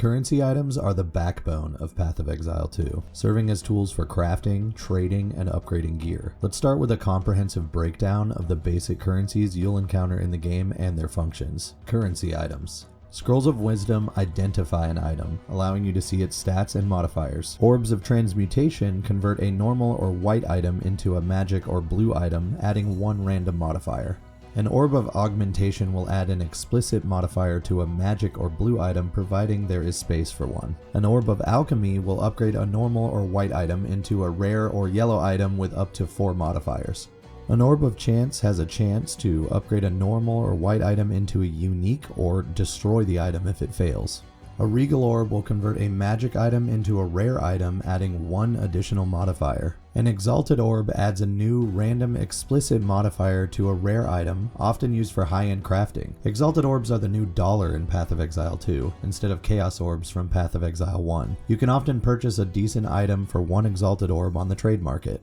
Currency items are the backbone of Path of Exile 2, serving as tools for crafting, trading, and upgrading gear. Let's start with a comprehensive breakdown of the basic currencies you'll encounter in the game and their functions. Currency items. Scrolls of Wisdom identify an item, allowing you to see its stats and modifiers. Orbs of Transmutation convert a normal or white item into a magic or blue item, adding one random modifier. An Orb of Augmentation will add an explicit modifier to a magic or blue item, providing there is space for one. An Orb of Alchemy will upgrade a normal or white item into a rare or yellow item with up to 4 modifiers. An Orb of Chance has a chance to upgrade a normal or white item into a unique or destroy the item if it fails. A Regal Orb will convert a magic item into a rare item, adding one additional modifier. An Exalted Orb adds a new random explicit modifier to a rare item, often used for high-end crafting. Exalted Orbs are the new dollar in Path of Exile 2, instead of Chaos Orbs from Path of Exile 1. You can often purchase a decent item for one Exalted Orb on the trade market.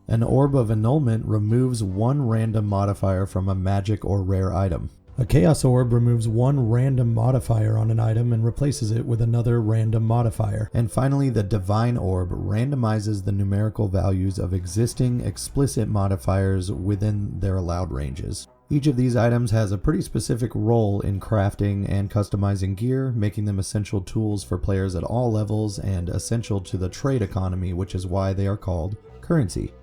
An Orb of Annulment removes one random modifier from a magic or rare item. A Chaos Orb removes one random modifier on an item and replaces it with another random modifier. And finally, the Divine Orb randomizes the numerical values of existing explicit modifiers within their allowed ranges. Each of these items has a pretty specific role in crafting and customizing gear, making them essential tools for players at all levels and essential to the trade economy, which is why they are called currency.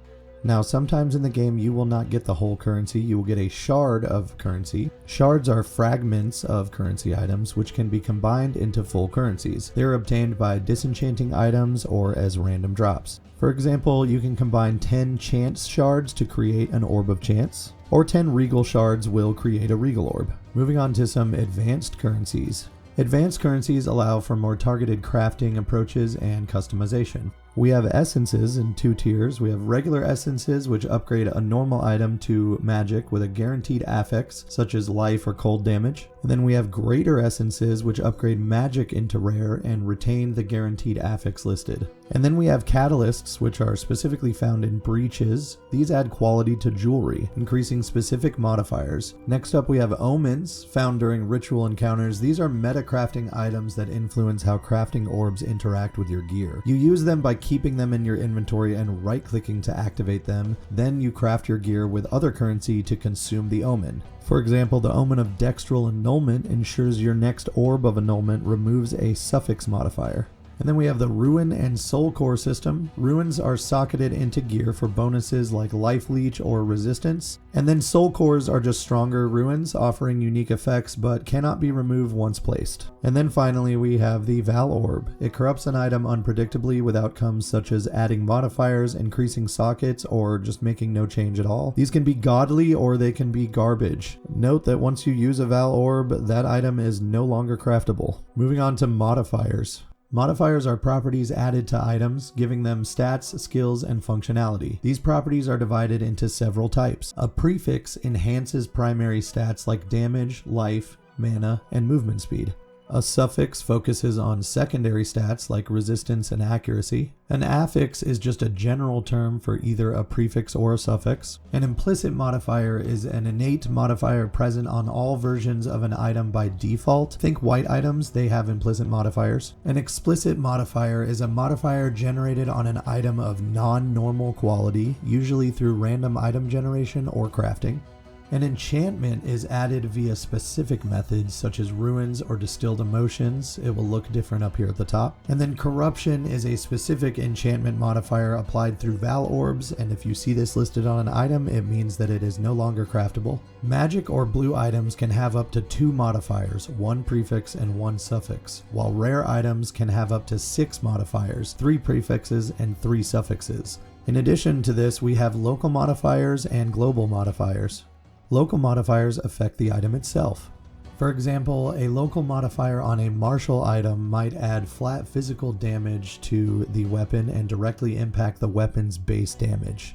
Now, sometimes in the game you will not get the whole currency, you will get a shard of currency. Shards are fragments of currency items which can be combined into full currencies. They are obtained by disenchanting items or as random drops. For example, you can combine 10 chance shards to create an Orb of Chance, or 10 regal shards will create a regal orb. Moving on to some advanced currencies. Advanced currencies allow for more targeted crafting approaches and customization. We have essences in 2 tiers. We have regular essences, which upgrade a normal item to magic with a guaranteed affix, such as life or cold damage. And then we have greater essences, which upgrade magic into rare and retain the guaranteed affix listed. And then we have catalysts, which are specifically found in breaches. These add quality to jewelry, increasing specific modifiers. Next up, we have omens, found during ritual encounters. These are meta crafting items that influence how crafting orbs interact with your gear. You use them by keeping them in your inventory and right-clicking to activate them. Then you craft your gear with other currency to consume the omen. For example, the Omen of Dextral Annulment ensures your next Orb of Annulment removes a suffix modifier. And then we have the Ruin and Soul Core system. Ruins are socketed into gear for bonuses like Life Leech or Resistance. And then Soul Cores are just stronger ruins, offering unique effects but cannot be removed once placed. And then finally we have the Val Orb. It corrupts an item unpredictably with outcomes such as adding modifiers, increasing sockets, or just making no change at all. These can be godly or they can be garbage. Note that once you use a Val Orb, that item is no longer craftable. Moving on to modifiers. Modifiers are properties added to items, giving them stats, skills, and functionality. These properties are divided into several types. A prefix enhances primary stats like damage, life, mana, and movement speed. A suffix focuses on secondary stats like resistance and accuracy. An affix is just a general term for either a prefix or a suffix. An implicit modifier is an innate modifier present on all versions of an item by default. Think white items, they have implicit modifiers. An explicit modifier is a modifier generated on an item of non-normal quality, usually through random item generation or crafting. An enchantment is added via specific methods such as ruins or distilled emotions. It will look different up here at the top. And then corruption is a specific enchantment modifier applied through Val Orbs, and if you see this listed on an item, it means that it is no longer craftable. Magic or blue items can have up to 2 modifiers, 1 prefix and 1 suffix, while rare items can have up to 6 modifiers, 3 prefixes and 3 suffixes. In addition to this, we have local modifiers and global modifiers. Local modifiers affect the item itself. For example, a local modifier on a martial item might add flat physical damage to the weapon and directly impact the weapon's base damage.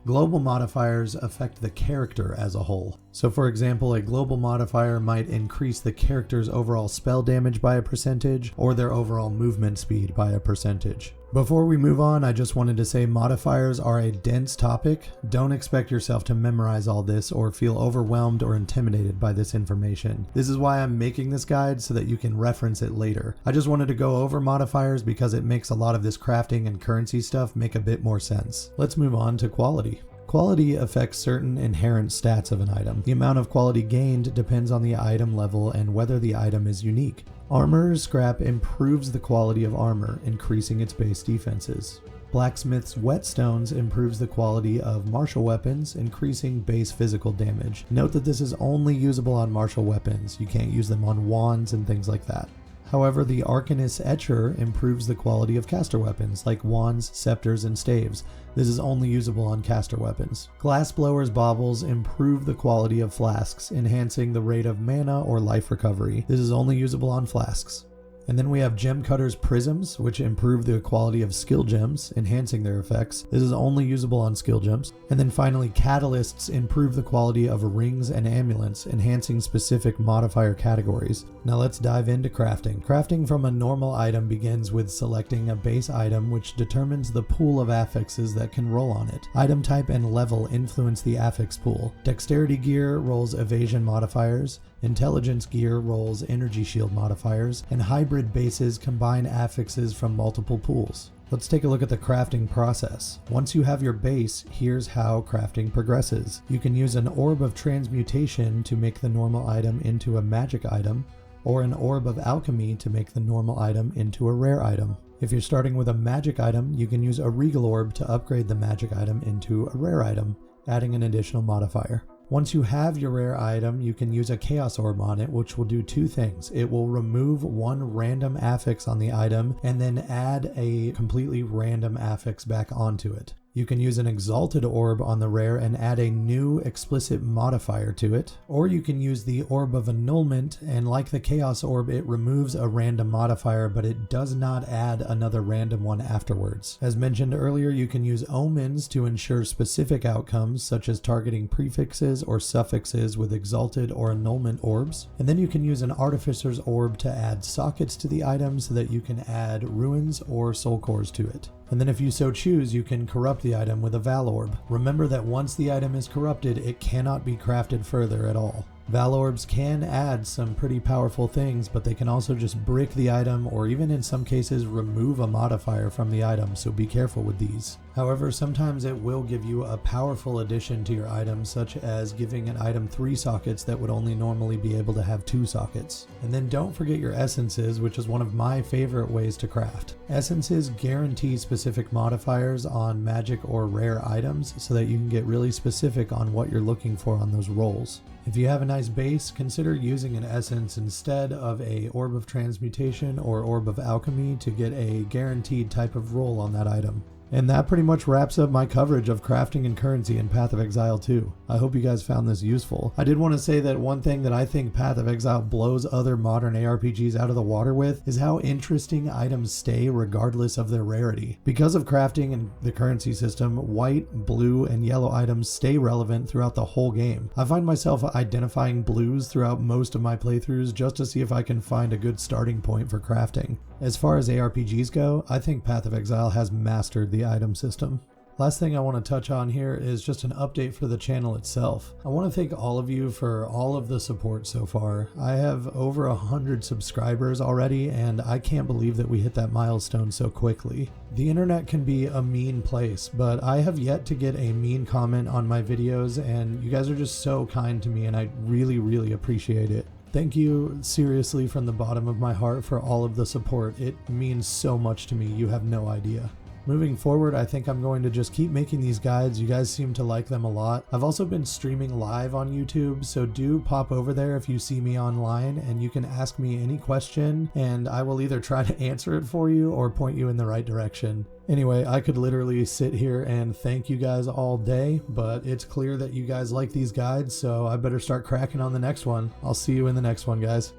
Global modifiers affect the character as a whole. So for example, a global modifier might increase the character's overall spell damage by a percentage, or their overall movement speed by a percentage. Before we move on, I just wanted to say modifiers are a dense topic. Don't expect yourself to memorize all this or feel overwhelmed or intimidated by this information. This is why I'm making this guide, so that you can reference it later. I just wanted to go over modifiers because it makes a lot of this crafting and currency stuff make a bit more sense. Let's move on to quality. Quality affects certain inherent stats of an item. The amount of quality gained depends on the item level and whether the item is unique. Armorer's scrap improves the quality of armor, increasing its base defenses. Blacksmith's whetstones improves the quality of martial weapons, increasing base physical damage. Note that this is only usable on martial weapons. You can't use them on wands and things like that. However, the Arcanist's Etcher improves the quality of caster weapons, like wands, scepters, and staves. This is only usable on caster weapons. Glassblower's Baubles improve the quality of flasks, enhancing the rate of mana or life recovery. This is only usable on flasks. And then we have Gemcutter's Prisms, which improve the quality of skill gems, enhancing their effects. This is only usable on skill gems. And then finally, Catalysts improve the quality of rings and amulets, enhancing specific modifier categories. Now let's dive into crafting. Crafting from a normal item begins with selecting a base item, which determines the pool of affixes that can roll on it. Item type and level influence the affix pool. Dexterity gear rolls evasion modifiers. Intelligence gear rolls energy shield modifiers, and hybrid bases combine affixes from multiple pools. Let's take a look at the crafting process. Once you have your base, here's how crafting progresses. You can use an Orb of Transmutation to make the normal item into a magic item, or an Orb of Alchemy to make the normal item into a rare item. If you're starting with a magic item, you can use a Regal Orb to upgrade the magic item into a rare item, adding an additional modifier. Once you have your rare item, you can use a Chaos Orb on it, which will do two things. It will remove one random affix on the item and then add a completely random affix back onto it. You can use an Exalted Orb on the rare and add a new explicit modifier to it, or you can use the Orb of Annulment, and like the Chaos Orb, it removes a random modifier, but it does not add another random one afterwards. As mentioned earlier, you can use Omens to ensure specific outcomes, such as targeting prefixes or suffixes with Exalted or Annulment orbs, and then you can use an Artificer's Orb to add sockets to the item so that you can add ruins or soul cores to it. And then if you so choose, you can corrupt the item with a Val Orb. Remember that once the item is corrupted, it cannot be crafted further at all. Val Orbs can add some pretty powerful things, but they can also just brick the item or even in some cases remove a modifier from the item, so be careful with these. However, sometimes it will give you a powerful addition to your item, such as giving an item 3 sockets that would only normally be able to have 2 sockets. And then don't forget your essences, which is one of my favorite ways to craft. Essences guarantee specific modifiers on magic or rare items so that you can get really specific on what you're looking for on those rolls. If you have a nice base, consider using an essence instead of a Orb of Transmutation or Orb of Alchemy to get a guaranteed type of roll on that item. And that pretty much wraps up my coverage of crafting and currency in Path of Exile 2. I hope you guys found this useful. I did want to say that one thing that I think Path of Exile blows other modern ARPGs out of the water with is how interesting items stay regardless of their rarity. Because of crafting and the currency system, white, blue, and yellow items stay relevant throughout the whole game. I find myself identifying blues throughout most of my playthroughs just to see if I can find a good starting point for crafting. As far as ARPGs go, I think Path of Exile has mastered the item system. Last thing I want to touch on here is just an update for the channel itself. I want to thank all of you for all of the support so far. I have over 100 subscribers already, and I can't believe that we hit that milestone so quickly. The internet can be a mean place, but I have yet to get a mean comment on my videos, and you guys are just so kind to me, and I really appreciate it. Thank you seriously from the bottom of my heart for all of the support. It means so much to me, you have no idea. Moving forward, I think I'm going to just keep making these guides. You guys seem to like them a lot. I've also been streaming live on YouTube, so do pop over there if you see me online and you can ask me any question and I will either try to answer it for you or point you in the right direction. Anyway, I could literally sit here and thank you guys all day, but it's clear that you guys like these guides, so I better start cracking on the next one. I'll see you in the next one, guys.